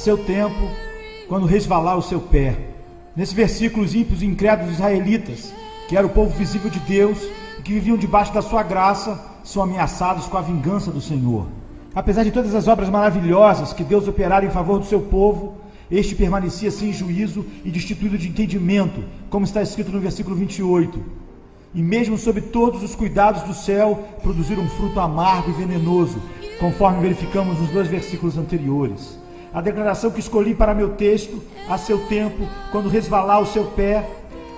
seu tempo, quando resvalar o seu pé. Nesse versículo, os ímpios e incrédulos israelitas, que era o povo visível de Deus e que viviam debaixo da sua graça, são ameaçados com a vingança do Senhor. Apesar de todas as obras maravilhosas que Deus operara em favor do seu povo, este permanecia sem juízo e destituído de entendimento, como está escrito no versículo 28. E mesmo sob todos os cuidados do céu, produziram um fruto amargo e venenoso, conforme verificamos nos 2 versículos anteriores. A declaração que escolhi para meu texto, a seu tempo, quando resvalar o seu pé,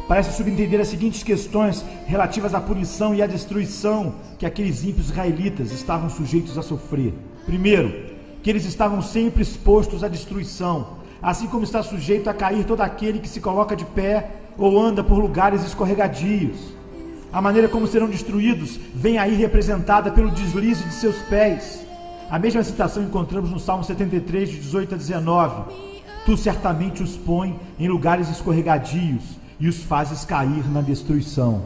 parece subentender as seguintes questões relativas à punição e à destruição que aqueles ímpios israelitas estavam sujeitos a sofrer. Primeiro, que eles estavam sempre expostos à destruição, assim como está sujeito a cair todo aquele que se coloca de pé ou anda por lugares escorregadios. A maneira como serão destruídos vem aí representada pelo deslize de seus pés. A mesma citação encontramos no Salmo 73, de 18 a 19. Tu certamente os põe em lugares escorregadios e os fazes cair na destruição.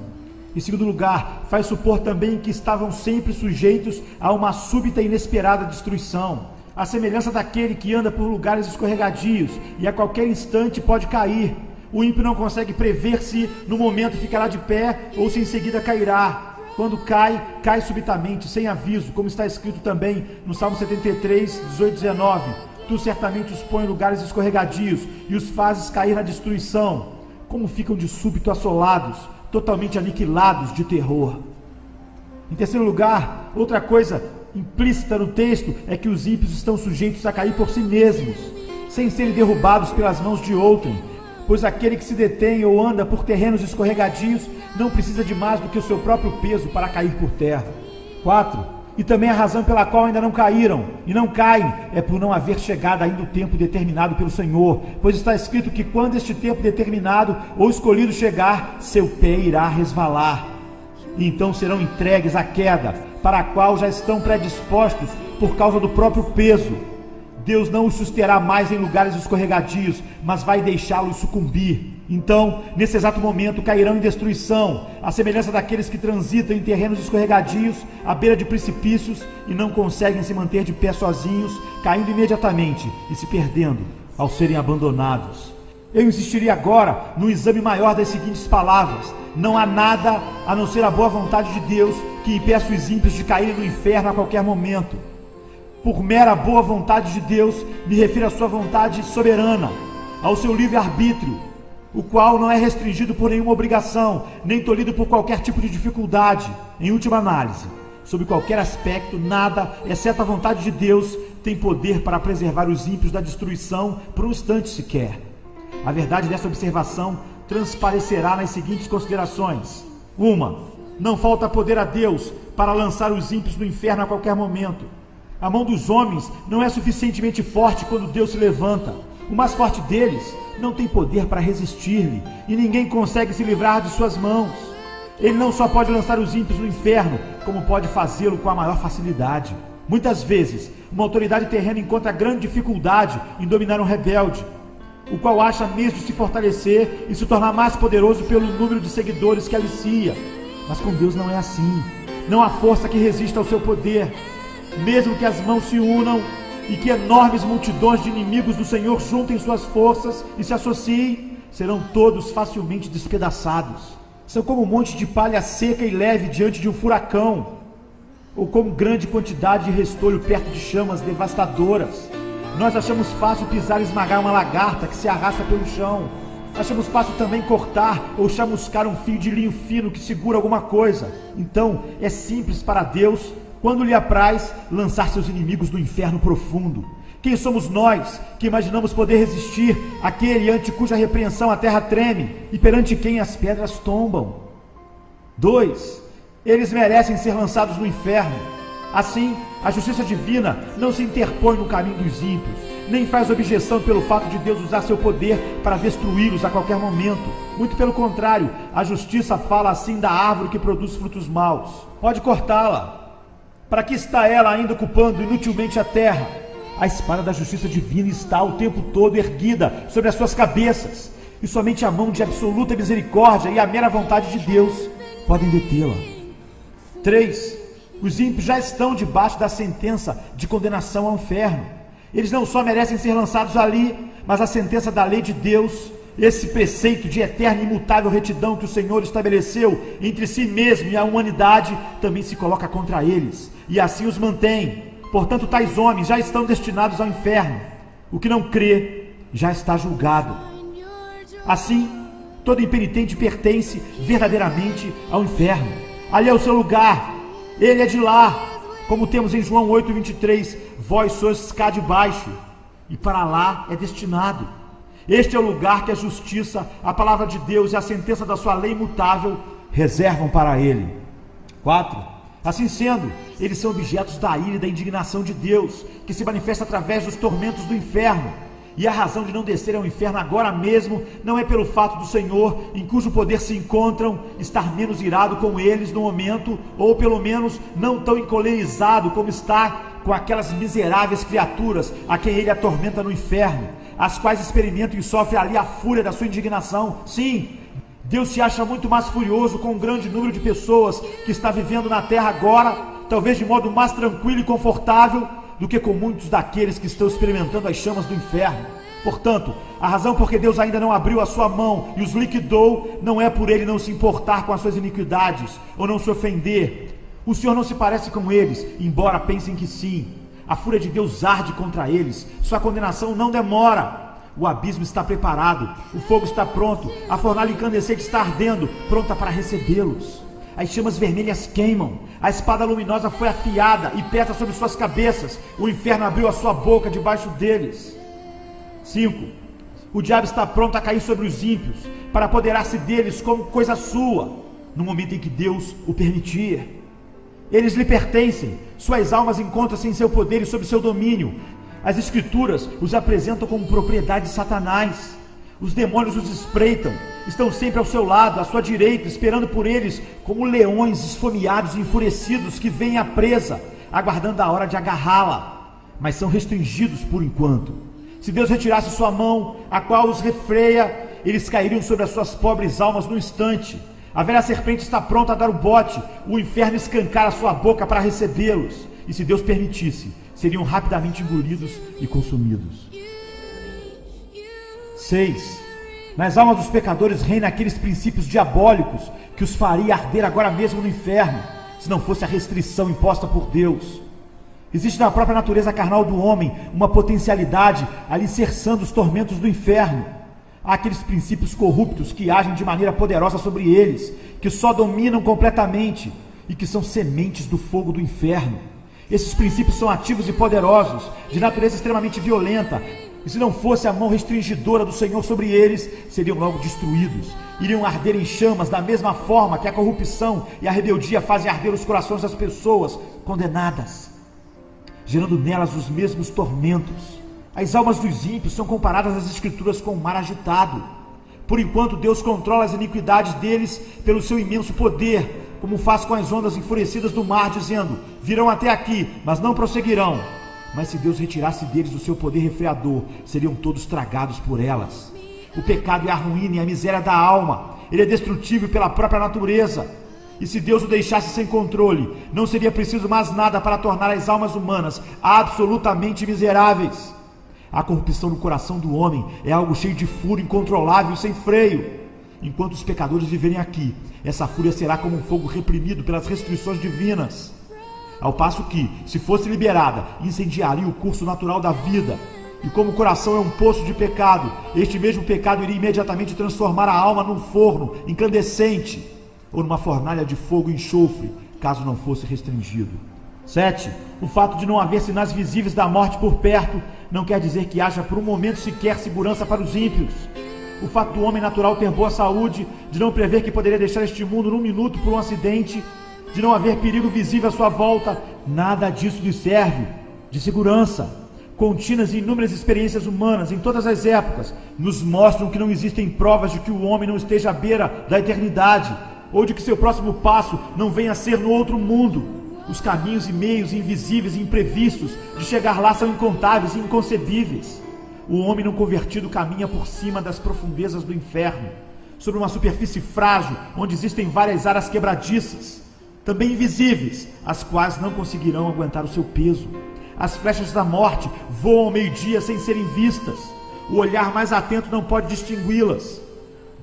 Em segundo lugar, faz supor também que estavam sempre sujeitos a uma súbita e inesperada destruição, à semelhança daquele que anda por lugares escorregadios e a qualquer instante pode cair. O ímpio não consegue prever se no momento ficará de pé ou se em seguida cairá. Quando cai, cai subitamente, sem aviso, como está escrito também no Salmo 73, 18 e 19. Tu certamente os põe em lugares escorregadios e os fazes cair na destruição. Como ficam de súbito assolados, totalmente aniquilados de terror. Em terceiro lugar, outra coisa implícita no texto é que os ímpios estão sujeitos a cair por si mesmos, sem serem derrubados pelas mãos de outrem, pois aquele que se detém ou anda por terrenos escorregadios não precisa de mais do que o seu próprio peso para cair por terra. 4. E também a razão pela qual ainda não caíram e não caem é por não haver chegado ainda o tempo determinado pelo Senhor, pois está escrito que quando este tempo determinado ou escolhido chegar, seu pé irá resvalar, e então serão entregues à queda, para a qual já estão predispostos por causa do próprio peso. Deus não os susterá mais em lugares escorregadios, mas vai deixá-los sucumbir. Então, nesse exato momento, cairão em destruição, à semelhança daqueles que transitam em terrenos escorregadios, à beira de precipícios, e não conseguem se manter de pé sozinhos, caindo imediatamente e se perdendo ao serem abandonados. Eu insistiria agora no exame maior das seguintes palavras: não há nada a não ser a boa vontade de Deus que impeça os ímpios de caírem no inferno a qualquer momento. Por mera boa vontade de Deus, me refiro à sua vontade soberana, ao seu livre-arbítrio, o qual não é restringido por nenhuma obrigação, nem tolhido por qualquer tipo de dificuldade. Em última análise, sob qualquer aspecto, nada, exceto a vontade de Deus, tem poder para preservar os ímpios da destruição por um instante sequer. A verdade dessa observação transparecerá nas seguintes considerações. 1. Não falta poder a Deus para lançar os ímpios no inferno a qualquer momento. A mão dos homens não é suficientemente forte quando Deus se levanta. O mais forte deles não tem poder para resistir-lhe, e ninguém consegue se livrar de suas mãos. Ele não só pode lançar os ímpios no inferno, como pode fazê-lo com a maior facilidade. Muitas vezes, uma autoridade terrena encontra grande dificuldade em dominar um rebelde, o qual acha meios de se fortalecer e se tornar mais poderoso pelo número de seguidores que alicia. Mas com Deus não é assim. Não há força que resista ao seu poder. Mesmo que as mãos se unam e que enormes multidões de inimigos do Senhor juntem suas forças e se associem, serão todos facilmente despedaçados. São como um monte de palha seca e leve diante de um furacão, ou como grande quantidade de restolho perto de chamas devastadoras. Nós achamos fácil pisar e esmagar uma lagarta que se arrasta pelo chão. Achamos fácil também cortar ou chamuscar um fio de linho fino que segura alguma coisa. Então, é simples para Deus, quando lhe apraz, lançar seus inimigos no inferno profundo. Quem somos nós que imaginamos poder resistir àquele ante cuja repreensão a terra treme e perante quem as pedras tombam? 2. Eles merecem ser lançados no inferno. Assim, a justiça divina não se interpõe no caminho dos ímpios, nem faz objeção pelo fato de Deus usar seu poder para destruí-los a qualquer momento. Muito pelo contrário, a justiça fala assim da árvore que produz frutos maus: pode cortá-la. Para que está ela ainda ocupando inutilmente a terra? A espada da justiça divina está o tempo todo erguida sobre as suas cabeças, e somente a mão de absoluta misericórdia e a mera vontade de Deus podem detê-la. 3. Os ímpios já estão debaixo da sentença de condenação ao inferno. Eles não só merecem ser lançados ali, mas a sentença da lei de Deus, esse preceito de eterna e imutável retidão que o Senhor estabeleceu entre si mesmo e a humanidade, também se coloca contra eles, e assim os mantém. Portanto, tais homens já estão destinados ao inferno. O que não crê já está julgado. Assim, todo impenitente pertence verdadeiramente ao inferno. Ali é o seu lugar, ele é de lá. Como temos em João 8:23, vós sois cá de baixo, e para lá é destinado. Este é o lugar que a justiça, a palavra de Deus e a sentença da sua lei imutável reservam para ele. 4. Assim sendo, eles são objetos da ira e da indignação de Deus, que se manifesta através dos tormentos do inferno. E a razão de não descer ao inferno agora mesmo não é pelo fato do Senhor, em cujo poder se encontram, estar menos irado com eles no momento, ou pelo menos não tão encolerizado como está com aquelas miseráveis criaturas a quem ele atormenta no inferno, as quais experimentam e sofrem ali a fúria da sua indignação. Sim, Deus se acha muito mais furioso com um grande número de pessoas que está vivendo na terra agora, talvez de modo mais tranquilo e confortável, do que com muitos daqueles que estão experimentando as chamas do inferno. Portanto, a razão por que Deus ainda não abriu a sua mão e os liquidou, não é por ele não se importar com as suas iniquidades, ou não se ofender. O Senhor não se parece com eles, embora pensem que sim. A fúria de Deus arde contra eles, sua condenação não demora. O abismo está preparado, o fogo está pronto, a fornalha incandescente está ardendo, pronta para recebê-los. As chamas vermelhas queimam, a espada luminosa foi afiada e pesa sobre suas cabeças, o inferno abriu a sua boca debaixo deles. 5. O diabo está pronto a cair sobre os ímpios, para apoderar-se deles como coisa sua, no momento em que Deus o permitir. Eles lhe pertencem, suas almas encontram-se em seu poder e sob seu domínio. As Escrituras os apresentam como propriedade de Satanás. Os demônios os espreitam, estão sempre ao seu lado, à sua direita, esperando por eles como leões esfomeados e enfurecidos que veem a presa, aguardando a hora de agarrá-la, mas são restringidos por enquanto. Se Deus retirasse sua mão, a qual os refreia, eles cairiam sobre as suas pobres almas no instante. A velha serpente está pronta a dar o bote, o inferno escancar a sua boca para recebê-los, e se Deus permitisse, seriam rapidamente engolidos e consumidos. 6. Nas almas dos pecadores reinam aqueles princípios diabólicos que os faria arder agora mesmo no inferno, se não fosse a restrição imposta por Deus. Existe na própria natureza carnal do homem uma potencialidade alicerçando os tormentos do inferno. Há aqueles princípios corruptos que agem de maneira poderosa sobre eles, que só dominam completamente e que são sementes do fogo do inferno. Esses princípios são ativos e poderosos, de natureza extremamente violenta, e se não fosse a mão restringidora do Senhor sobre eles, seriam logo destruídos. Iriam arder em chamas da mesma forma que a corrupção e a rebeldia fazem arder os corações das pessoas condenadas, gerando nelas os mesmos tormentos. As almas dos ímpios são comparadas às Escrituras com um mar agitado. Por enquanto, Deus controla as iniquidades deles pelo seu imenso poder, como faz com as ondas enfurecidas do mar, dizendo: virão até aqui, mas não prosseguirão. Mas se Deus retirasse deles o seu poder refreador, seriam todos tragados por elas. O pecado é a ruína e a miséria da alma. Ele é destrutível pela própria natureza. E se Deus o deixasse sem controle, não seria preciso mais nada para tornar as almas humanas absolutamente miseráveis. A corrupção no coração do homem é algo cheio de fúria incontrolável e sem freio. Enquanto os pecadores viverem aqui, essa fúria será como um fogo reprimido pelas restrições divinas. Ao passo que, se fosse liberada, incendiaria o curso natural da vida. E como o coração é um poço de pecado, este mesmo pecado iria imediatamente transformar a alma num forno incandescente, ou numa fornalha de fogo e enxofre, caso não fosse restringido. 7. O fato de não haver sinais visíveis da morte por perto, não quer dizer que haja por um momento sequer segurança para os ímpios. O fato do homem natural ter boa saúde, de não prever que poderia deixar este mundo num minuto por um acidente, de não haver perigo visível à sua volta, nada disso lhe serve de segurança. Contínuas e inúmeras experiências humanas em todas as épocas nos mostram que não existem provas de que o homem não esteja à beira da eternidade, ou de que seu próximo passo não venha a ser no outro mundo. Os caminhos e meios invisíveis e imprevistos de chegar lá são incontáveis e inconcebíveis. O homem não convertido caminha por cima das profundezas do inferno, sobre uma superfície frágil onde existem várias áreas quebradiças, também invisíveis, as quais não conseguirão aguentar o seu peso. As flechas da morte voam ao meio-dia sem serem vistas. O olhar mais atento não pode distingui-las.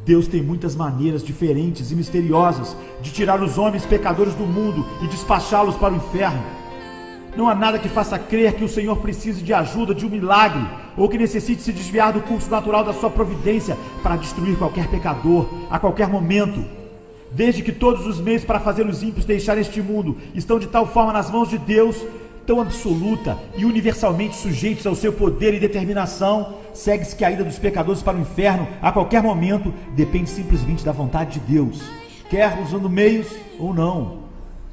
Deus tem muitas maneiras diferentes e misteriosas de tirar os homens pecadores do mundo e despachá-los para o inferno. Não há nada que faça crer que o Senhor precise de ajuda, de um milagre, ou que necessite se desviar do curso natural da sua providência para destruir qualquer pecador, a qualquer momento. Desde que todos os meios para fazer os ímpios deixarem este mundo estão de tal forma nas mãos de Deus, tão absoluta e universalmente sujeitos ao seu poder e determinação, segue-se que a ida dos pecadores para o inferno, a qualquer momento, depende simplesmente da vontade de Deus, quer usando meios ou não.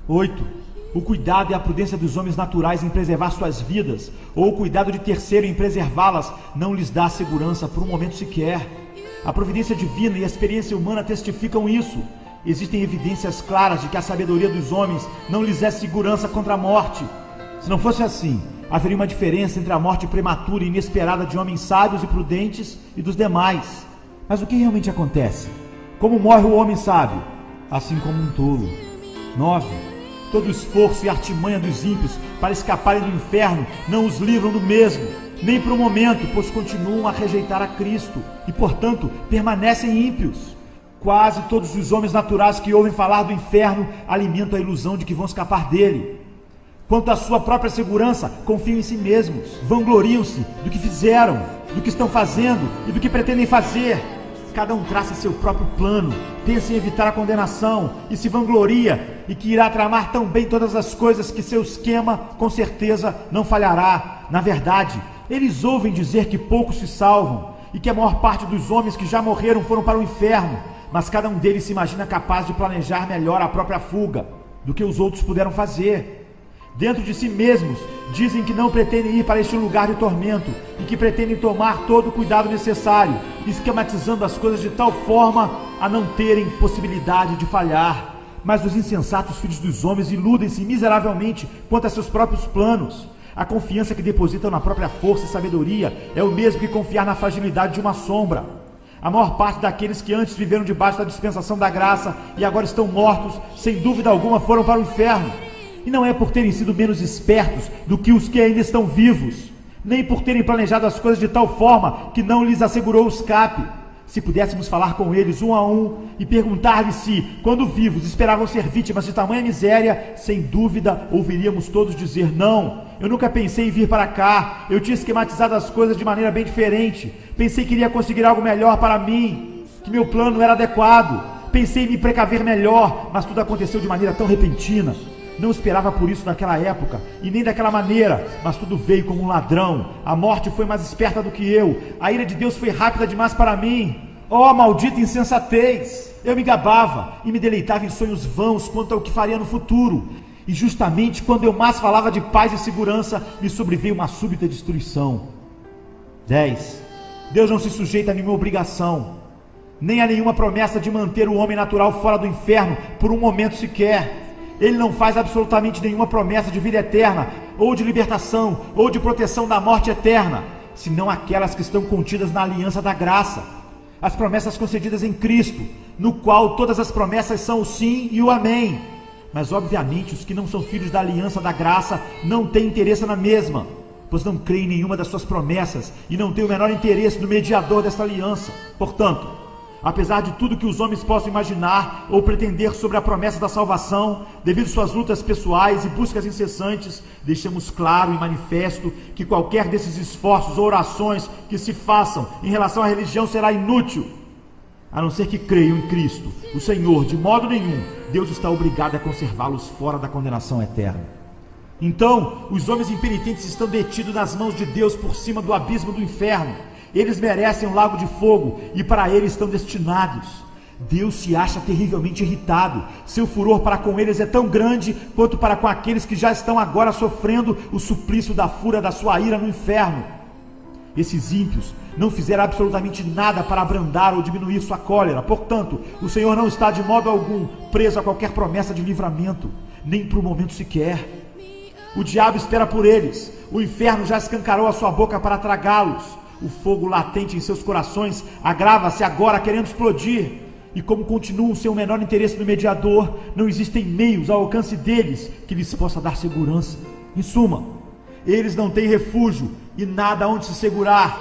8. O cuidado e a prudência dos homens naturais em preservar suas vidas, ou o cuidado de terceiro em preservá-las, não lhes dá segurança por um momento sequer. A providência divina e a experiência humana testificam isso. Existem evidências claras de que a sabedoria dos homens não lhes é segurança contra a morte. Se não fosse assim, haveria uma diferença entre a morte prematura e inesperada de homens sábios e prudentes e dos demais. Mas o que realmente acontece? Como morre o homem sábio? Assim como um tolo. 9. Todo o esforço e artimanha dos ímpios para escaparem do inferno não os livram do mesmo, nem por um momento, pois continuam a rejeitar a Cristo e, portanto, permanecem ímpios. Quase todos os homens naturais que ouvem falar do inferno alimentam a ilusão de que vão escapar dele. Quanto à sua própria segurança, confiam em si mesmos, vangloriam-se do que fizeram, do que estão fazendo e do que pretendem fazer. Cada um traça seu próprio plano, pensa em evitar a condenação e se vangloria e que irá tramar tão bem todas as coisas que seu esquema, com certeza, não falhará. Na verdade, eles ouvem dizer que poucos se salvam e que a maior parte dos homens que já morreram foram para o inferno, mas cada um deles se imagina capaz de planejar melhor a própria fuga do que os outros puderam fazer. Dentro de si mesmos, dizem que não pretendem ir para este lugar de tormento e que pretendem tomar todo o cuidado necessário, esquematizando as coisas de tal forma a não terem possibilidade de falhar. Mas os insensatos filhos dos homens iludem-se miseravelmente quanto a seus próprios planos. A confiança que depositam na própria força e sabedoria é o mesmo que confiar na fragilidade de uma sombra. A maior parte daqueles que antes viveram debaixo da dispensação da graça e agora estão mortos, sem dúvida alguma foram para o inferno. E não é por terem sido menos espertos do que os que ainda estão vivos, nem por terem planejado as coisas de tal forma que não lhes assegurou o escape. Se pudéssemos falar com eles um a um e perguntar-lhes se, quando vivos, esperavam ser vítimas de tamanha miséria, sem dúvida ouviríamos todos dizer: não, eu nunca pensei em vir para cá, eu tinha esquematizado as coisas de maneira bem diferente, pensei que iria conseguir algo melhor para mim, que meu plano era adequado, pensei em me precaver melhor, mas tudo aconteceu de maneira tão repentina. Não esperava por isso naquela época, e nem daquela maneira, mas tudo veio como um ladrão. A morte foi mais esperta do que eu, a ira de Deus foi rápida demais para mim. Oh, maldita insensatez! Eu me gabava e me deleitava em sonhos vãos quanto ao que faria no futuro. E justamente quando eu mais falava de paz e segurança, me sobreveio uma súbita destruição. 10. Deus não se sujeita a nenhuma obrigação, nem a nenhuma promessa de manter o homem natural fora do inferno por um momento sequer. Ele não faz absolutamente nenhuma promessa de vida eterna, ou de libertação, ou de proteção da morte eterna, senão aquelas que estão contidas na aliança da graça, as promessas concedidas em Cristo, no qual todas as promessas são o sim e o amém. Mas obviamente os que não são filhos da aliança da graça não têm interesse na mesma, pois não creem em nenhuma das suas promessas e não têm o menor interesse no mediador desta aliança. Portanto, apesar de tudo que os homens possam imaginar ou pretender sobre a promessa da salvação, devido suas lutas pessoais e buscas incessantes, deixamos claro e manifesto que qualquer desses esforços ou orações que se façam em relação à religião será inútil, a não ser que creiam em Cristo, o Senhor. De modo nenhum, Deus está obrigado a conservá-los fora da condenação eterna. Então, os homens impenitentes estão detidos nas mãos de Deus por cima do abismo do inferno. Eles merecem um lago de fogo e para ele estão destinados. Deus se acha terrivelmente irritado. Seu furor para com eles é tão grande quanto para com aqueles que já estão agora sofrendo o suplício da fúria da sua ira no inferno. Esses ímpios não fizeram absolutamente nada para abrandar ou diminuir sua cólera. Portanto, o Senhor não está de modo algum preso a qualquer promessa de livramento, nem por um momento sequer. O diabo espera por eles. O inferno já escancarou a sua boca para tragá-los. O fogo latente em seus corações agrava-se agora querendo explodir. E como continuam sem o menor interesse no mediador, não existem meios ao alcance deles que lhes possa dar segurança. Em suma, Eles não têm refúgio e nada onde se segurar.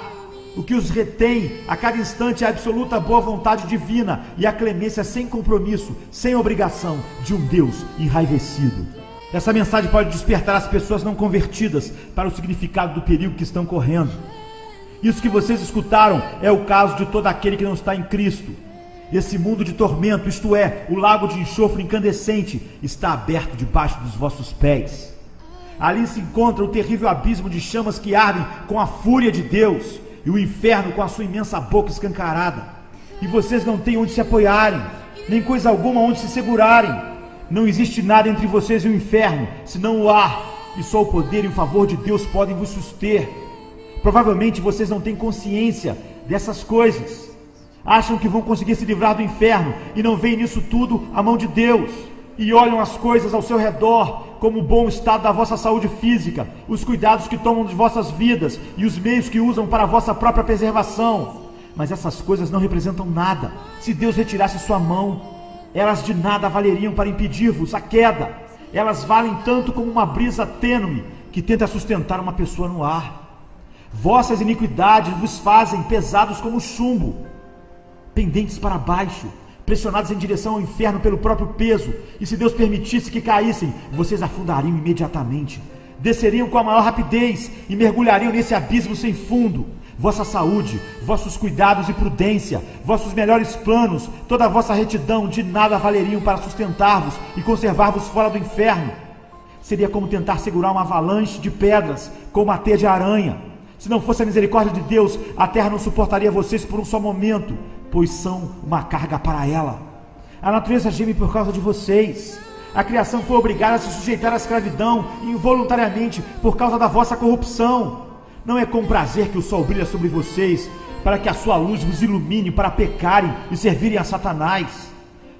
O que os retém a cada instante é a absoluta boa vontade divina e a clemência sem compromisso, sem obrigação de um Deus enraivecido. Essa mensagem pode despertar as pessoas não convertidas para o significado do perigo que estão correndo. Isso que vocês escutaram é o caso de todo aquele que não está em Cristo. Esse mundo de tormento, isto é, o lago de enxofre incandescente, está aberto debaixo dos vossos pés. Ali se encontra o terrível abismo de chamas que ardem com a fúria de Deus e o inferno com a sua imensa boca escancarada. E vocês não têm onde se apoiarem, nem coisa alguma onde se segurarem. Não existe nada entre vocês e o inferno, senão o ar, e só o poder e o favor de Deus podem vos suster. Provavelmente vocês não têm consciência dessas coisas. Acham que vão conseguir se livrar do inferno e não veem nisso tudo a mão de Deus. E olham as coisas ao seu redor, como o bom estado da vossa saúde física, os cuidados que tomam de vossas vidas e os meios que usam para a vossa própria preservação. Mas essas coisas não representam nada. Se Deus retirasse sua mão, elas de nada valeriam para impedir-vos a queda. Elas valem tanto como uma brisa tênue que tenta sustentar uma pessoa no ar. Vossas iniquidades vos fazem pesados como chumbo, pendentes para baixo, pressionados em direção ao inferno pelo próprio peso, e se Deus permitisse que caíssem, vocês afundariam imediatamente, desceriam com a maior rapidez e mergulhariam nesse abismo sem fundo. Vossa saúde, vossos cuidados e prudência, vossos melhores planos, toda a vossa retidão de nada valeriam para sustentar-vos e conservar-vos fora do inferno. Seria como tentar segurar uma avalanche de pedras com uma teia de aranha. Se não fosse a misericórdia de Deus, a terra não suportaria vocês por um só momento, pois são uma carga para ela. A natureza geme por causa de vocês. A criação foi obrigada a se sujeitar à escravidão involuntariamente por causa da vossa corrupção. Não é com prazer que o sol brilha sobre vocês, para que a sua luz vos ilumine para pecarem e servirem a Satanás.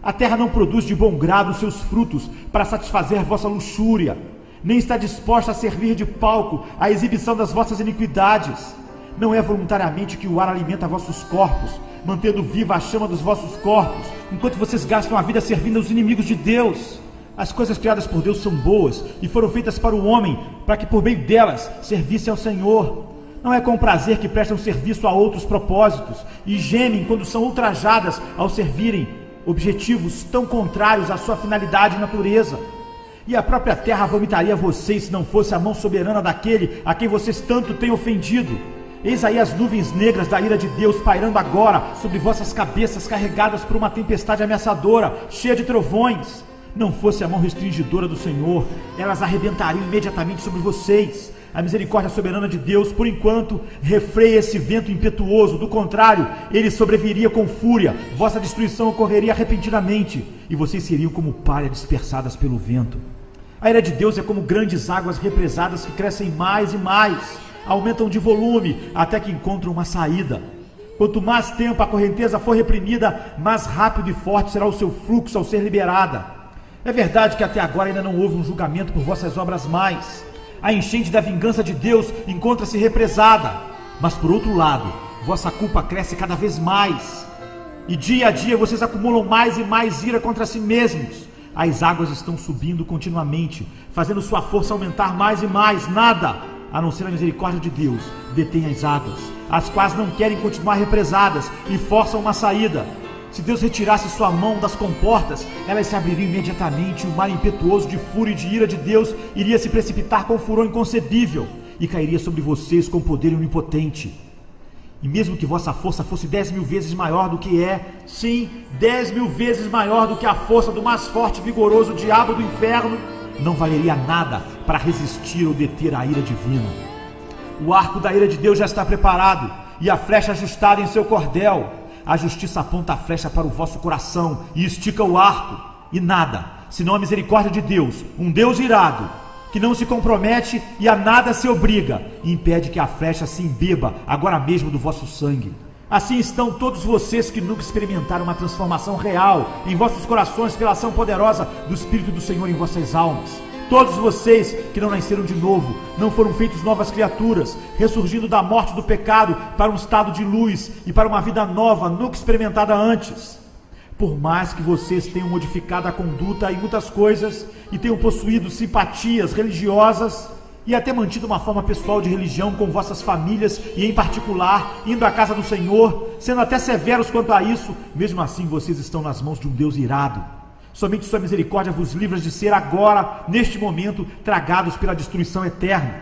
A terra não produz de bom grado os seus frutos para satisfazer vossa luxúria, nem está disposta a servir de palco à exibição das vossas iniquidades. Não é voluntariamente que o ar alimenta vossos corpos, mantendo viva a chama dos vossos corpos, enquanto vocês gastam a vida servindo aos inimigos de Deus. As coisas criadas por Deus são boas e foram feitas para o homem, para que por meio delas servisse ao Senhor. Não é com prazer que prestam serviço a outros propósitos e gemem quando são ultrajadas ao servirem objetivos tão contrários à sua finalidade e natureza. E a própria terra vomitaria vocês se não fosse a mão soberana daquele a quem vocês tanto têm ofendido. Eis aí as nuvens negras da ira de Deus pairando agora sobre vossas cabeças, carregadas por uma tempestade ameaçadora, cheia de trovões. Não fosse a mão restringidora do Senhor, elas arrebentariam imediatamente sobre vocês. A misericórdia soberana de Deus, por enquanto, refreia esse vento impetuoso. Do contrário, ele sobreviria com fúria, vossa destruição ocorreria repentinamente, e vocês seriam como palha dispersadas pelo vento. A ira de Deus é como grandes águas represadas que crescem mais e mais, aumentam de volume até que encontram uma saída. Quanto mais tempo a correnteza for reprimida, mais rápido e forte será o seu fluxo ao ser liberada. É verdade que até agora ainda não houve um julgamento por vossas obras mais. A enchente da vingança de Deus encontra-se represada. Mas por outro lado, vossa culpa cresce cada vez mais. E dia a dia vocês acumulam mais e mais ira contra si mesmos. As águas estão subindo continuamente, fazendo sua força aumentar mais e mais. Nada, a não ser a misericórdia de Deus, detém as águas, as quais não querem continuar represadas e forçam uma saída. Se Deus retirasse sua mão das comportas, elas se abririam imediatamente, e o mar impetuoso de fúria e de ira de Deus iria se precipitar com furor inconcebível e cairia sobre vocês com poder onipotente. E mesmo que vossa força fosse 10.000 vezes maior do que sim, 10.000 vezes maior do que a força do mais forte e vigoroso diabo do inferno, não valeria nada para resistir ou deter a ira divina. O arco da ira de Deus já está preparado e a flecha ajustada em seu cordel. A justiça aponta a flecha para o vosso coração e estica o arco, e nada, senão a misericórdia de Deus, um Deus irado, que não se compromete e a nada se obriga, e impede que a flecha se embeba agora mesmo do vosso sangue. Assim estão todos vocês que nunca experimentaram uma transformação real em vossos corações pela ação poderosa do Espírito do Senhor em vossas almas. Todos vocês que não nasceram de novo, não foram feitos novas criaturas, ressurgindo da morte do pecado para um estado de luz e para uma vida nova, nunca experimentada antes. Por mais que vocês tenham modificado a conduta em muitas coisas e tenham possuído simpatias religiosas, e até mantido uma forma pessoal de religião com vossas famílias e em particular, indo à casa do Senhor, sendo até severos quanto a isso, mesmo assim vocês estão nas mãos de um Deus irado. Somente sua misericórdia vos livra de ser agora, neste momento, tragados pela destruição eterna.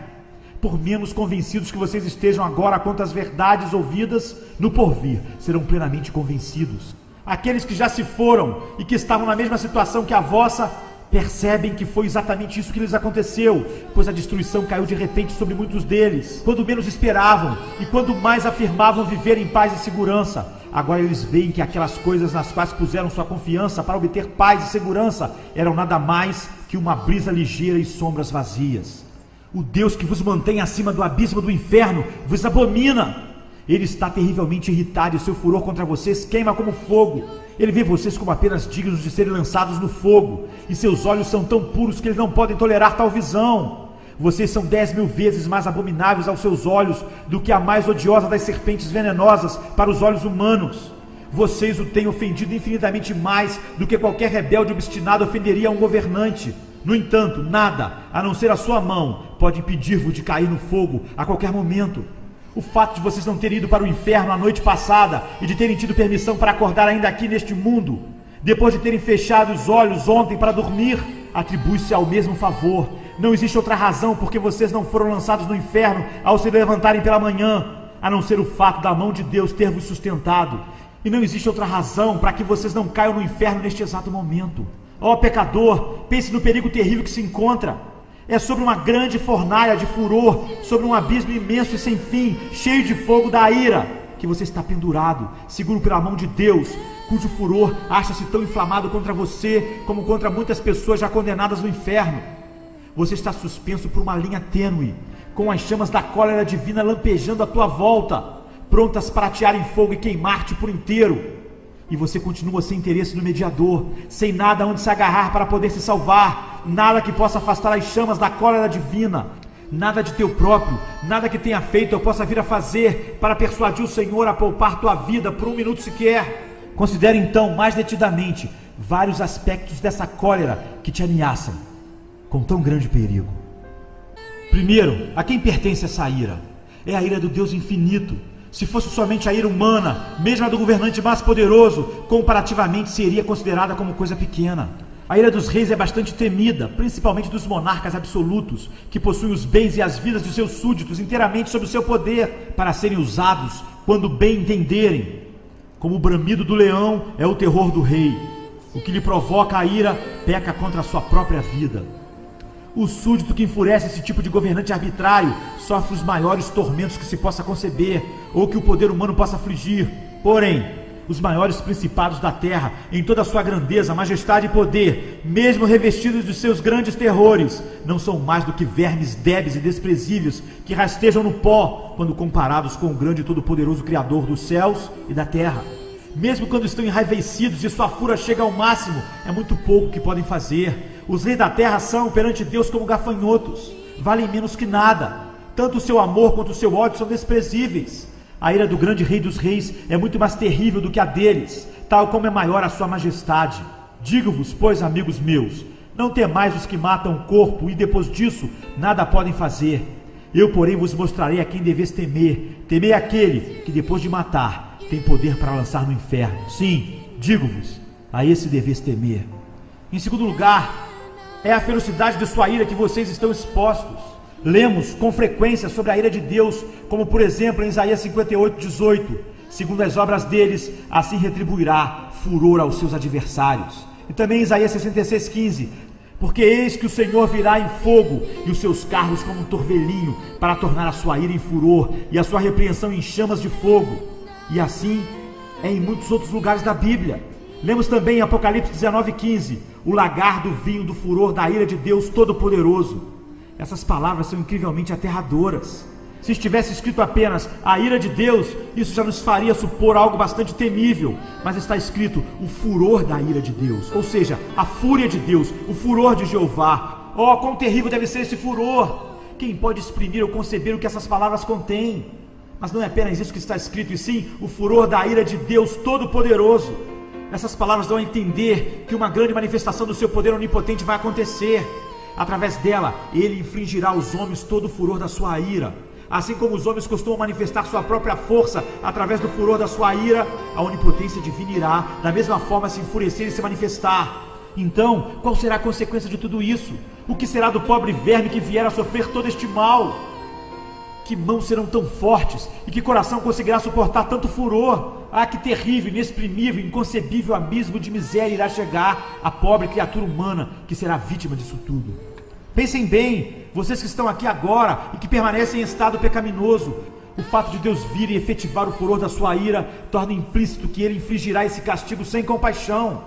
Por menos convencidos que vocês estejam agora quanto às verdades ouvidas, no porvir serão plenamente convencidos. Aqueles que já se foram e que estavam na mesma situação que a vossa, percebem que foi exatamente isso que lhes aconteceu, pois a destruição caiu de repente sobre muitos deles, quando menos esperavam e quando mais afirmavam viver em paz e segurança. Agora eles veem que aquelas coisas nas quais puseram sua confiança para obter paz e segurança eram nada mais que uma brisa ligeira e sombras vazias. O Deus que vos mantém acima do abismo do inferno vos abomina. Ele está terrivelmente irritado e seu furor contra vocês queima como fogo. Ele vê vocês como apenas dignos de serem lançados no fogo, e seus olhos são tão puros que eles não podem tolerar tal visão. Vocês são 10.000 vezes mais abomináveis aos seus olhos do que a mais odiosa das serpentes venenosas para os olhos humanos. Vocês o têm ofendido infinitamente mais do que qualquer rebelde obstinado ofenderia a um governante. No entanto, nada, a não ser a sua mão, pode impedir-vos de cair no fogo a qualquer momento. O fato de vocês não terem ido para o inferno a noite passada e de terem tido permissão para acordar ainda aqui neste mundo, depois de terem fechado os olhos ontem para dormir, atribui-se ao mesmo favor. Não existe outra razão porque vocês não foram lançados no inferno ao se levantarem pela manhã, a não ser o fato da mão de Deus ter vos sustentado. E não existe outra razão para que vocês não caiam no inferno neste exato momento. Ó pecador, pense no perigo terrível que se encontra. É sobre uma grande fornalha de furor, sobre um abismo imenso e sem fim, cheio de fogo da ira, que você está pendurado, seguro pela mão de Deus, cujo furor acha-se tão inflamado contra você, como contra muitas pessoas já condenadas no inferno. Você está suspenso por uma linha tênue, com as chamas da cólera divina lampejando à tua volta, prontas para atear em fogo e queimar-te por inteiro. E você continua sem interesse no mediador, sem nada onde se agarrar para poder se salvar, nada que possa afastar as chamas da cólera divina, nada de teu próprio, nada que tenha feito ou possa vir a fazer para persuadir o Senhor a poupar tua vida por um minuto sequer. Considere então mais detidamente vários aspectos dessa cólera que te ameaçam com tão grande perigo. Primeiro, a quem pertence essa ira? É a ira do Deus infinito. Se fosse somente a ira humana, mesmo a do governante mais poderoso, comparativamente seria considerada como coisa pequena. A ira dos reis é bastante temida, principalmente dos monarcas absolutos, que possuem os bens e as vidas de seus súditos inteiramente sob o seu poder, para serem usados quando bem entenderem. Como o bramido do leão é o terror do rei. O que lhe provoca a ira peca contra a sua própria vida. O súdito que enfurece esse tipo de governante arbitrário sofre os maiores tormentos que se possa conceber ou que o poder humano possa afligir. Porém, os maiores principados da terra, em toda a sua grandeza, majestade e poder, mesmo revestidos de seus grandes terrores, não são mais do que vermes débeis e desprezíveis que rastejam no pó quando comparados com o grande e todo-poderoso Criador dos céus e da terra. Mesmo quando estão enraivecidos e sua fúria chega ao máximo, é muito pouco que podem fazer. Os reis da terra são, perante Deus, como gafanhotos, valem menos que nada. Tanto o seu amor quanto o seu ódio são desprezíveis. A ira do grande rei dos reis é muito mais terrível do que a deles, tal como é maior a sua majestade. Digo-vos, pois, amigos meus, não temais os que matam o corpo e depois disso nada podem fazer. Eu, porém, vos mostrarei a quem deveis temer. Temei aquele que, depois de matar, tem poder para lançar no inferno. Sim, digo-vos, a esse deveis temer. Em segundo lugar, é a ferocidade de sua ira que vocês estão expostos. Lemos com frequência sobre a ira de Deus, como por exemplo em Isaías 58:18. Segundo as obras deles, assim retribuirá furor aos seus adversários. E também em Isaías 66:15. Porque eis que o Senhor virá em fogo, e os seus carros como um torvelinho, para tornar a sua ira em furor, e a sua repreensão em chamas de fogo. E assim é em muitos outros lugares da Bíblia. Lemos também em Apocalipse 19:15, o lagar do vinho do furor da ira de Deus Todo-Poderoso. Essas palavras são incrivelmente aterradoras. Se estivesse escrito apenas a ira de Deus, isso já nos faria supor algo bastante temível. Mas está escrito o furor da ira de Deus, ou seja, a fúria de Deus, o furor de Jeová. Oh, quão terrível deve ser esse furor! Quem pode exprimir ou conceber o que essas palavras contêm? Mas não é apenas isso que está escrito, e sim o furor da ira de Deus Todo-Poderoso. Essas palavras dão a entender que uma grande manifestação do seu poder onipotente vai acontecer. Através dela, ele infligirá aos homens todo o furor da sua ira. Assim como os homens costumam manifestar sua própria força através do furor da sua ira, a onipotência divina irá, da mesma forma, se enfurecer e se manifestar. Então, qual será a consequência de tudo isso? O que será do pobre verme que vier a sofrer todo este mal? Que mãos serão tão fortes e que coração conseguirá suportar tanto furor? Ah, que terrível, inexprimível, inconcebível abismo de miséria irá chegar à pobre criatura humana que será vítima disso tudo. Pensem bem, vocês que estão aqui agora e que permanecem em estado pecaminoso. O fato de Deus vir e efetivar o furor da sua ira torna implícito que ele infligirá esse castigo sem compaixão.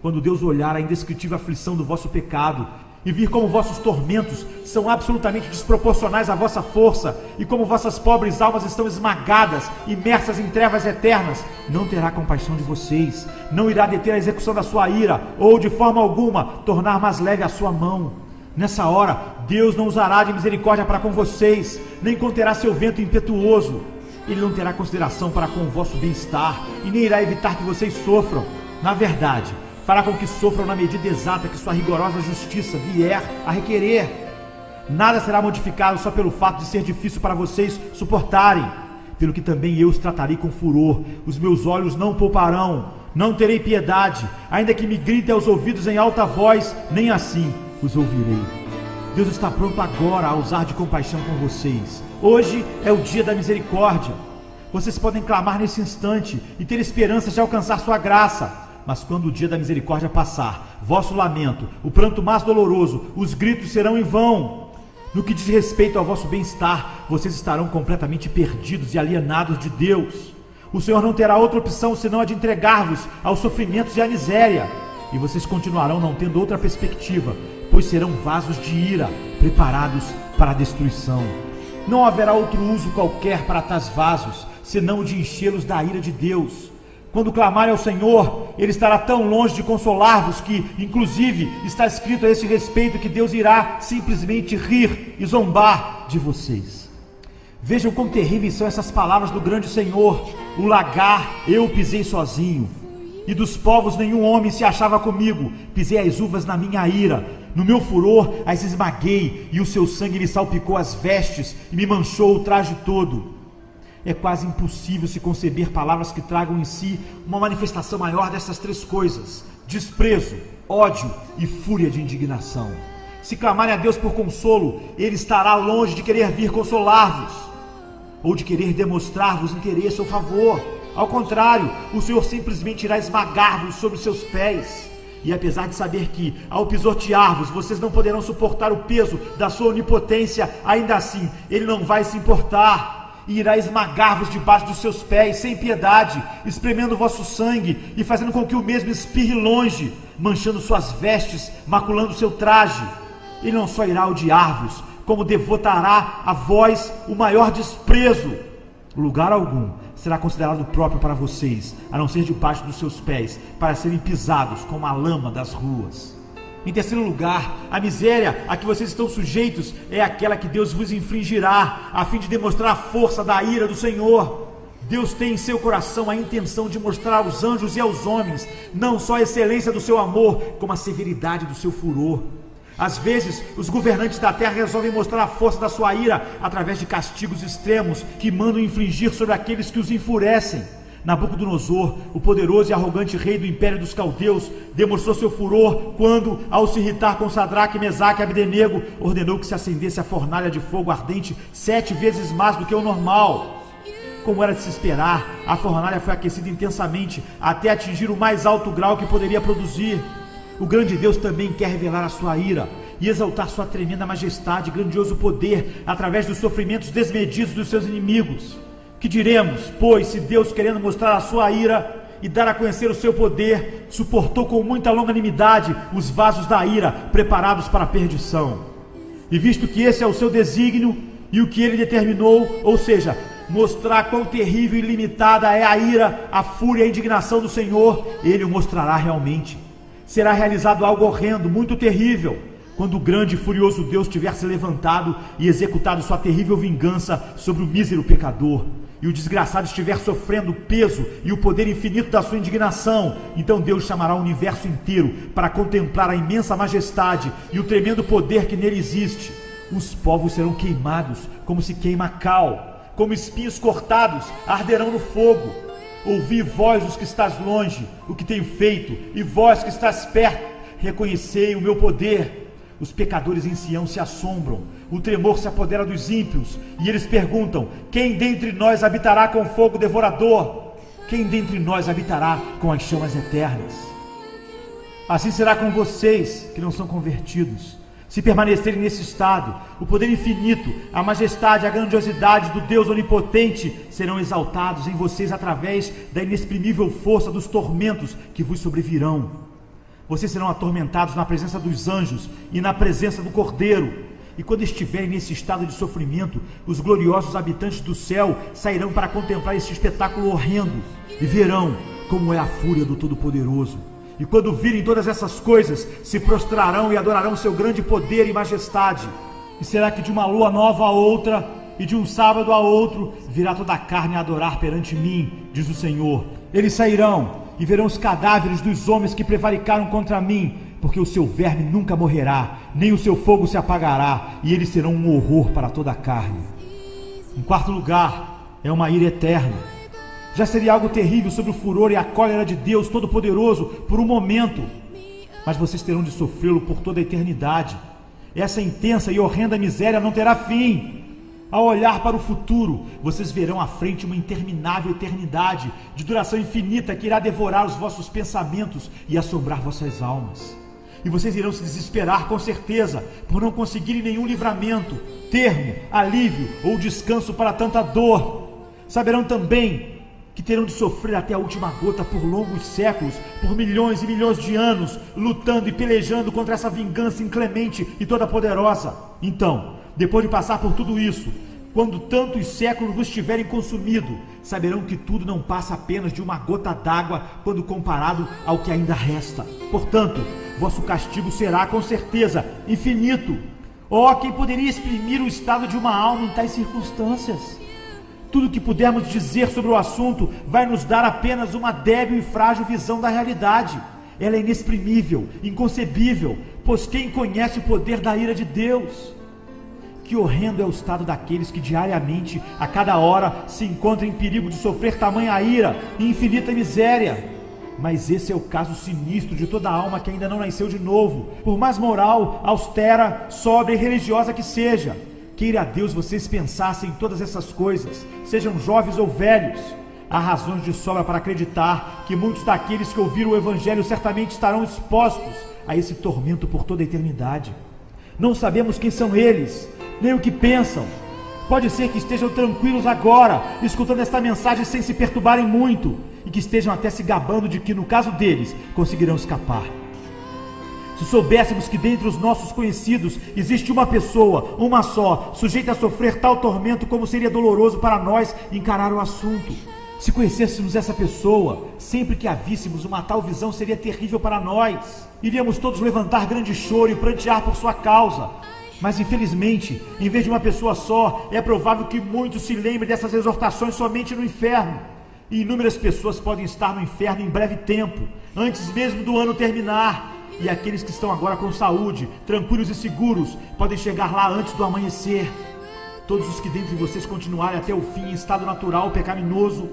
Quando Deus olhar a indescritível aflição do vosso pecado e vir como vossos tormentos são absolutamente desproporcionais à vossa força e como vossas pobres almas estão esmagadas, imersas em trevas eternas, não terá compaixão de vocês, não irá deter a execução da sua ira ou de forma alguma tornar mais leve a sua mão. Nessa hora, Deus não usará de misericórdia para com vocês, nem conterá seu vento impetuoso. Ele não terá consideração para com o vosso bem-estar e nem irá evitar que vocês sofram. Na verdade, fará com que sofram na medida exata que sua rigorosa justiça vier a requerer. Nada será modificado só pelo fato de ser difícil para vocês suportarem, pelo que também eu os tratarei com furor. Os meus olhos não pouparão, não terei piedade, ainda que me gritem aos ouvidos em alta voz, nem assim os ouvirei. Deus está pronto agora a usar de compaixão com vocês. Hoje é o dia da misericórdia. Vocês podem clamar nesse instante e ter esperança de alcançar sua graça. Mas quando o dia da misericórdia passar, vosso lamento, o pranto mais doloroso, os gritos serão em vão. No que diz respeito ao vosso bem-estar, vocês estarão completamente perdidos e alienados de Deus. O Senhor não terá outra opção senão a de entregar-vos aos sofrimentos e à miséria. E vocês continuarão não tendo outra perspectiva, pois serão vasos de ira, preparados para a destruição. Não haverá outro uso qualquer para tais vasos, senão o de enchê-los da ira de Deus. Quando clamarem ao Senhor, Ele estará tão longe de consolar-vos que, inclusive, está escrito a esse respeito que Deus irá simplesmente rir e zombar de vocês. Vejam quão terríveis são essas palavras do grande Senhor. O lagar eu pisei sozinho, e dos povos nenhum homem se achava comigo. Pisei as uvas na minha ira, no meu furor as esmaguei, e o seu sangue lhe salpicou as vestes e me manchou o traje todo. É quase impossível se conceber palavras que tragam em si uma manifestação maior dessas três coisas: desprezo, ódio e fúria de indignação. Se clamarem a Deus por consolo, Ele estará longe de querer vir consolar-vos, ou de querer demonstrar-vos interesse ou favor. Ao contrário, o Senhor simplesmente irá esmagar-vos sobre seus pés. E apesar de saber que, ao pisotear-vos, vocês não poderão suportar o peso da sua onipotência, ainda assim, Ele não vai se importar. E irá esmagar-vos debaixo dos seus pés, sem piedade, espremendo o vosso sangue e fazendo com que o mesmo espirre longe, manchando suas vestes, maculando seu traje. Ele não só irá odiar-vos, como devotará a vós o maior desprezo. Lugar algum será considerado próprio para vocês, a não ser debaixo dos seus pés, para serem pisados como a lama das ruas. Em terceiro lugar, a miséria a que vocês estão sujeitos é aquela que Deus vos infligirá, a fim de demonstrar a força da ira do Senhor. Deus tem em seu coração a intenção de mostrar aos anjos e aos homens, não só a excelência do seu amor, como a severidade do seu furor. Às vezes, os governantes da terra resolvem mostrar a força da sua ira através de castigos extremos que mandam infligir sobre aqueles que os enfurecem. Nabucodonosor, o poderoso e arrogante rei do império dos caldeus, demonstrou seu furor quando, ao se irritar com Sadraque, Mesaque e Abdenego, ordenou que se acendesse a fornalha de fogo ardente 7 vezes mais do que o normal. Como era de se esperar, a fornalha foi aquecida intensamente até atingir o mais alto grau que poderia produzir. O grande Deus também quer revelar a sua ira e exaltar sua tremenda majestade e grandioso poder através dos sofrimentos desmedidos dos seus inimigos. Que diremos, pois, se Deus, querendo mostrar a sua ira e dar a conhecer o seu poder, suportou com muita longanimidade os vasos da ira preparados para a perdição? E visto que esse é o seu desígnio e o que ele determinou, ou seja, mostrar quão terrível e limitada é a ira, a fúria e a indignação do Senhor, ele o mostrará realmente. Será realizado algo horrendo, muito terrível, quando o grande e furioso Deus tiver se levantado e executado sua terrível vingança sobre o mísero pecador. e o desgraçado estiver sofrendo o peso e o poder infinito da sua indignação, então Deus chamará o universo inteiro para contemplar a imensa majestade e o tremendo poder que nele existe. Os povos serão queimados como se queima cal, como espinhos cortados arderão no fogo. Ouvi, vós os que estás longe, o que tenho feito, e vós que estás perto, reconhecei o meu poder. Os pecadores em Sião se assombram, o tremor se apodera dos ímpios, e eles perguntam: quem dentre nós habitará com fogo devorador? Quem dentre nós habitará com as chamas eternas? Assim será com vocês que não são convertidos. Se permanecerem nesse estado, o poder infinito, a majestade, a grandiosidade do Deus onipotente serão exaltados em vocês através da inexprimível força dos tormentos que vos sobrevirão. Vocês serão atormentados na presença dos anjos e na presença do Cordeiro. E quando estiverem nesse estado de sofrimento, os gloriosos habitantes do céu sairão para contemplar esse espetáculo horrendo e verão como é a fúria do Todo-Poderoso. E quando virem todas essas coisas, se prostrarão e adorarão seu grande poder e majestade. E será que de uma lua nova a outra, e de um sábado a outro, virá toda a carne a adorar perante mim, diz o Senhor. Eles sairão e verão os cadáveres dos homens que prevaricaram contra mim, porque o seu verme nunca morrerá, nem o seu fogo se apagará, e eles serão um horror para toda a carne. Em quarto lugar, é uma ira eterna. Já seria algo terrível sobre o furor e a cólera de Deus Todo-Poderoso por um momento, mas vocês terão de sofrê-lo por toda a eternidade. Essa intensa e horrenda miséria não terá fim. Ao olhar para o futuro, vocês verão à frente uma interminável eternidade de duração infinita que irá devorar os vossos pensamentos e assombrar vossas almas. E vocês irão se desesperar com certeza por não conseguirem nenhum livramento, termo, alívio ou descanso para tanta dor. Saberão também que terão de sofrer até a última gota por longos séculos, por milhões e milhões de anos, lutando e pelejando contra essa vingança inclemente e toda poderosa. Então, depois de passar por tudo isso, quando tantos séculos vos tiverem consumido, saberão que tudo não passa apenas de uma gota d'água quando comparado ao que ainda resta. Portanto, vosso castigo será, com certeza, infinito. Oh, quem poderia exprimir o estado de uma alma em tais circunstâncias? Tudo que pudermos dizer sobre o assunto vai nos dar apenas uma débil e frágil visão da realidade. Ela é inexprimível, inconcebível, pois quem conhece o poder da ira de Deus? Que horrendo é o estado daqueles que diariamente, a cada hora, se encontram em perigo de sofrer tamanha ira e infinita miséria. Mas esse é o caso sinistro de toda alma que ainda não nasceu de novo, por mais moral, austera, sóbria e religiosa que seja. Queira a Deus vocês pensassem em todas essas coisas, sejam jovens ou velhos. Há razões de sobra para acreditar que muitos daqueles que ouviram o Evangelho certamente estarão expostos a esse tormento por toda a eternidade. Não sabemos quem são eles, nem o que pensam. Pode ser que estejam tranquilos agora, escutando esta mensagem sem se perturbarem muito, e que estejam até se gabando de que, no caso deles, conseguirão escapar. Se soubéssemos que dentre os nossos conhecidos existe uma pessoa, uma só, sujeita a sofrer tal tormento, como seria doloroso para nós encarar o assunto. Se conhecêssemos essa pessoa, sempre que a víssemos, uma tal visão seria terrível para nós. Iríamos todos levantar grande choro e prantear por sua causa. Mas infelizmente, em vez de uma pessoa só, é provável que muitos se lembrem dessas exortações somente no inferno. E inúmeras pessoas podem estar no inferno em breve tempo, antes mesmo do ano terminar. E aqueles que estão agora com saúde, tranquilos e seguros, podem chegar lá antes do amanhecer. Todos os que dentre vocês continuarem até o fim em estado natural pecaminoso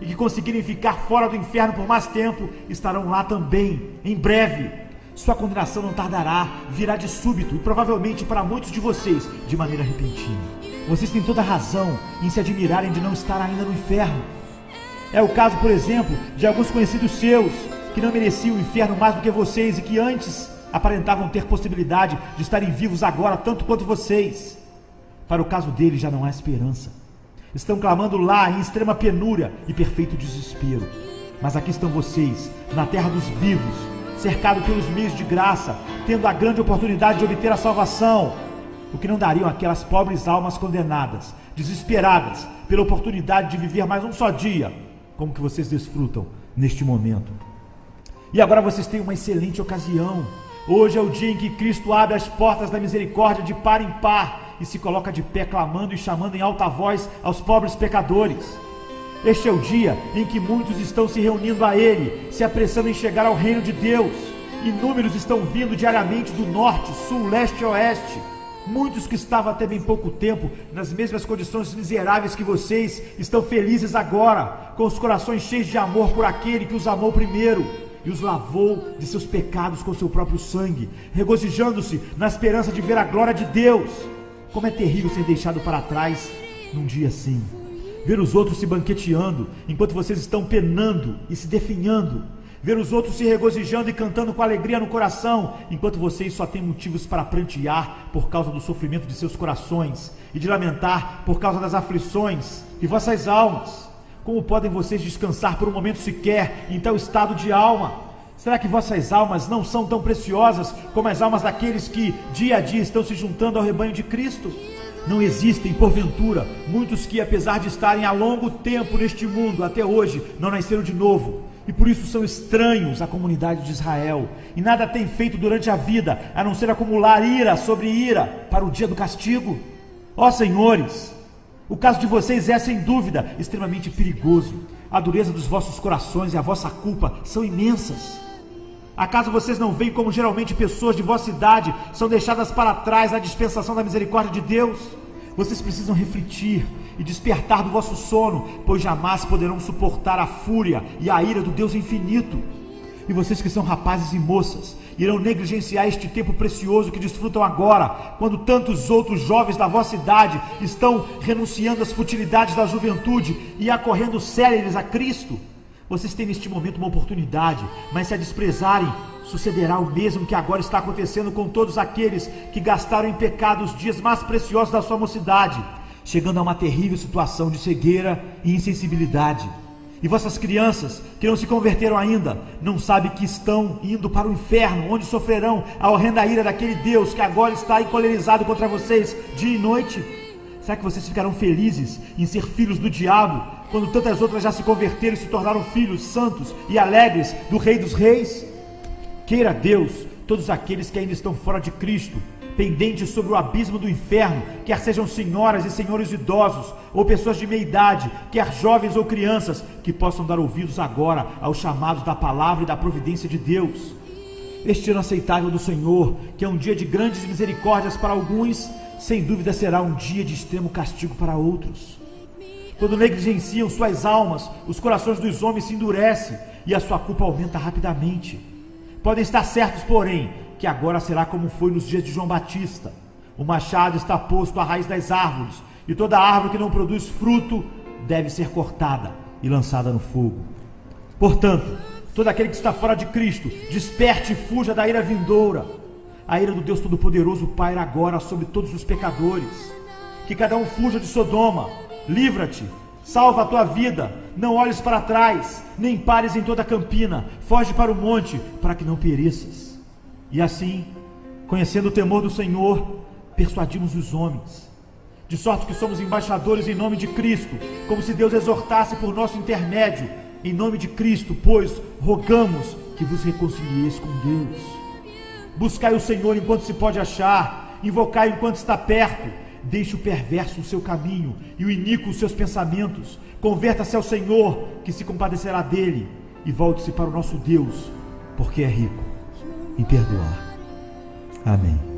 e que conseguirem ficar fora do inferno por mais tempo, estarão lá também, em breve. Sua condenação não tardará, virá de súbito e provavelmente para muitos de vocês, de maneira repentina. Vocês têm toda razão em se admirarem de não estar ainda no inferno. É o caso, por exemplo, de alguns conhecidos seus, que não mereciam o inferno mais do que vocês e que antes aparentavam ter possibilidade de estarem vivos agora tanto quanto vocês. Para o caso deles já não há esperança. Estão clamando lá em extrema penúria e perfeito desespero. Mas aqui estão vocês, na terra dos vivos, cercados pelos meios de graça, tendo a grande oportunidade de obter a salvação, o que não dariam aquelas pobres almas condenadas, desesperadas pela oportunidade de viver mais um só dia, como que vocês desfrutam neste momento. E agora vocês têm uma excelente ocasião. Hoje é o dia em que Cristo abre as portas da misericórdia de par em par e se coloca de pé clamando e chamando em alta voz aos pobres pecadores. Este é o dia em que muitos estão se reunindo a Ele, se apressando em chegar ao reino de Deus. Inúmeros estão vindo diariamente do norte, sul, leste e oeste. Muitos que estavam até bem pouco tempo nas mesmas condições miseráveis que vocês estão felizes agora, com os corações cheios de amor por aquele que os amou primeiro e os lavou de seus pecados com seu próprio sangue, regozijando-se na esperança de ver a glória de Deus. Como é terrível ser deixado para trás num dia assim. Ver os outros se banqueteando enquanto vocês estão penando e se definhando. Ver os outros se regozijando e cantando com alegria no coração, enquanto vocês só têm motivos para prantear por causa do sofrimento de seus corações e de lamentar por causa das aflições de vossas almas. Como podem vocês descansar por um momento sequer em tal estado de alma? Será que vossas almas não são tão preciosas como as almas daqueles que dia a dia estão se juntando ao rebanho de Cristo? Não existem, porventura, muitos que, apesar de estarem há longo tempo neste mundo, até hoje, não nasceram de novo, e por isso são estranhos à comunidade de Israel, e nada têm feito durante a vida, a não ser acumular ira sobre ira, para o dia do castigo? Ó senhores, o caso de vocês é, sem dúvida, extremamente perigoso. A dureza dos vossos corações e a vossa culpa são imensas. Acaso vocês não veem como geralmente pessoas de vossa idade são deixadas para trás na dispensação da misericórdia de Deus? Vocês precisam refletir e despertar do vosso sono, pois jamais poderão suportar a fúria e a ira do Deus infinito. E vocês que são rapazes e moças, irão negligenciar este tempo precioso que desfrutam agora, quando tantos outros jovens da vossa idade estão renunciando às futilidades da juventude e acorrendo céleres a Cristo? Vocês têm neste momento uma oportunidade, mas se a desprezarem, sucederá o mesmo que agora está acontecendo com todos aqueles que gastaram em pecado os dias mais preciosos da sua mocidade, chegando a uma terrível situação de cegueira e insensibilidade. E vossas crianças, que não se converteram ainda, não sabem que estão indo para o inferno, onde sofrerão a horrenda ira daquele Deus que agora está encolerizado contra vocês dia e noite? Será que vocês ficarão felizes em ser filhos do diabo, quando tantas outras já se converteram e se tornaram filhos santos e alegres do Rei dos Reis? Queira Deus, todos aqueles que ainda estão fora de Cristo, pendentes sobre o abismo do inferno, quer sejam senhoras e senhores idosos, ou pessoas de meia idade, quer jovens ou crianças, que possam dar ouvidos agora aos chamados da palavra e da providência de Deus. Este ano aceitável do Senhor, que é um dia de grandes misericórdias para alguns, sem dúvida será um dia de extremo castigo para outros. Quando negligenciam suas almas, os corações dos homens se endurecem e a sua culpa aumenta rapidamente. Podem estar certos, porém, que agora será como foi nos dias de João Batista. O machado está posto à raiz das árvores, e toda árvore que não produz fruto deve ser cortada e lançada no fogo. Portanto, todo aquele que está fora de Cristo, desperte e fuja da ira vindoura. A ira do Deus Todo-Poderoso paira agora sobre todos os pecadores. Que cada um fuja de Sodoma. Livra-te, salva a tua vida, não olhes para trás, nem pares em toda a campina, foge para o monte, para que não pereças. E assim, conhecendo o temor do Senhor, persuadimos os homens, de sorte que somos embaixadores em nome de Cristo, como se Deus exortasse por nosso intermédio. Em nome de Cristo, pois, rogamos que vos reconcilieis com Deus. Buscai o Senhor enquanto se pode achar, invocai enquanto está perto. Deixe o perverso o seu caminho e o iníquo os seus pensamentos. Converta-se ao Senhor, que se compadecerá dele, e volte-se para o nosso Deus, porque é rico em perdoar. Amém.